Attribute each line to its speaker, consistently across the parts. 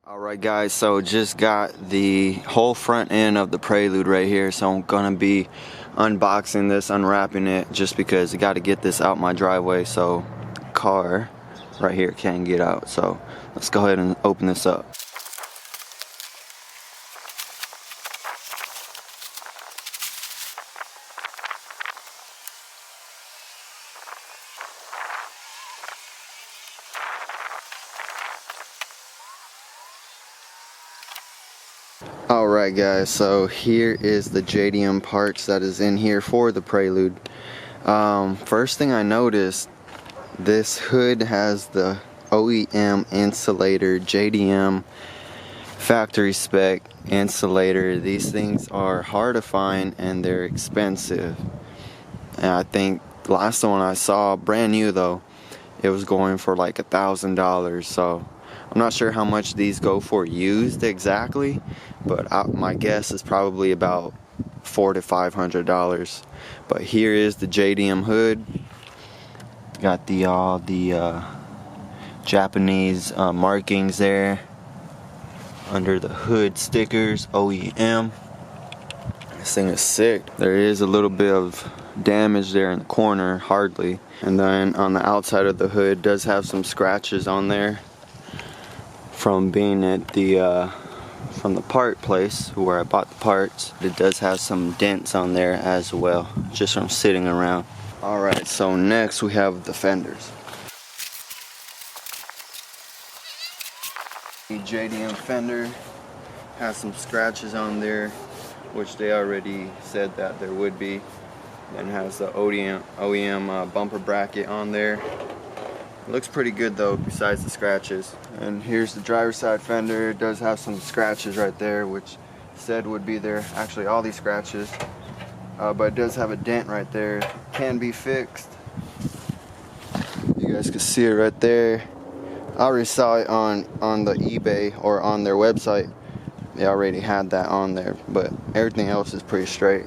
Speaker 1: Alright guys, so just got the whole front end of the Prelude right here, so I'm gonna be unboxing this, unwrapping it, just because I got to get this out my driveway so car right here can't get out. So let's go ahead and open this up. Alright guys, so here is the JDM parts that is in here for the Prelude. First thing I noticed, this hood has the OEM insulator, JDM factory spec insulator. These things are hard to find and they're expensive. And I think the last one I saw, brand new though, it was going for like $1,000. So I'm not sure how much these go for used exactly, but my guess is probably about $400 to $500. But here is the JDM hood. Got the Japanese markings there under the hood stickers, OEM. This thing is sick. There is a little bit of damage there in the corner, hardly. And then on the outside of the hood does have some scratches on there from being at the from the part place where I bought the parts. It does have some dents on there as well, just from sitting around. Alright, so next we have the fenders. The JDM fender has some scratches on there, which they already said that there would be. Then has the OEM bumper bracket on there. It looks pretty good though, besides the scratches. And here's the driver's side fender. It does have some scratches right there, which said would be there. Actually, all these scratches. But it does have a dent right there. Can be fixed. You guys can see it right there. I already saw it on the eBay or on their website. They already had that on there, but everything else is pretty straight.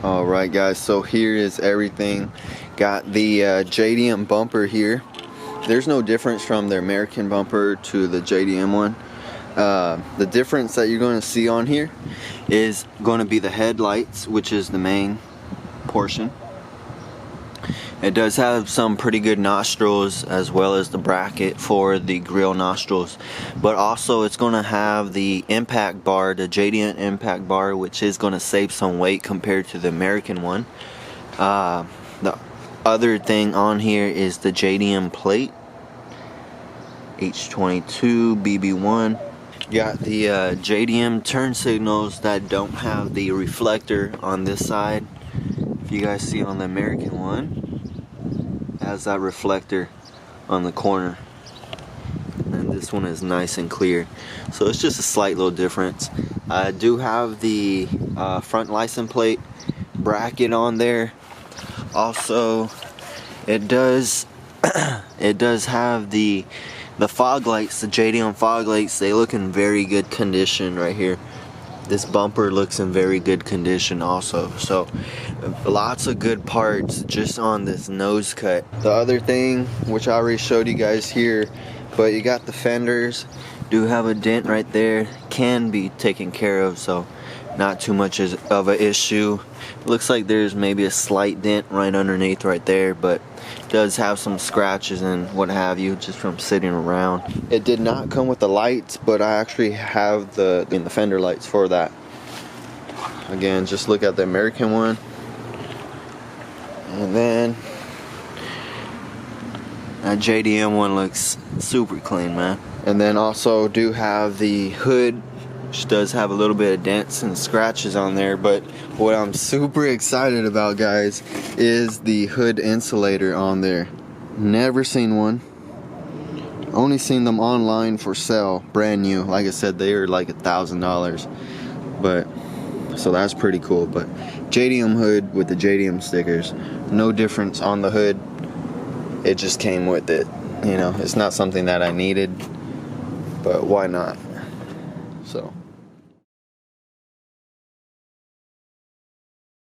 Speaker 1: Alright guys, so here is everything. Got the JDM bumper here. There's no difference from the American bumper to the JDM one. The difference that you're going to see on here is going to be the headlights, which is the main portion. It does have some pretty good nostrils, as well as the bracket for the grill nostrils, but also it's going to have the impact bar, the JDM impact bar, which is going to save some weight compared to the American one. The other thing on here is the JDM plate, H22 BB1. Got the JDM turn signals that don't have the reflector on this side. If you guys see on the American one, has that reflector on the corner, and this one is nice and clear, so it's just a slight little difference. I do have the front license plate bracket on there. Also, it does have the fog lights, the JDM fog lights. They look in very good condition right here. This bumper looks in very good condition also. So lots of good parts just on this nose cut. The other thing, which I already showed you guys here, but you got the fenders, do have a dent right there, can be taken care of, so not too much of an issue. Looks like there's maybe a slight dent right underneath right there, but does have some scratches and what have you, just from sitting around. It did not come with the lights, but I actually have the fender lights for that. Again, just look at the American one, and then that JDM one looks super clean, man. And then also do have the hood, which does have a little bit of dents and scratches on there, but what I'm super excited about, guys, is the hood insulator on there. Never seen one. Only seen them online for sale, brand new. Like I said, they are like $1,000, but so that's pretty cool. But JDM hood with the JDM stickers, no difference on the hood. It just came with it. You know, it's not something that I needed, but why not? So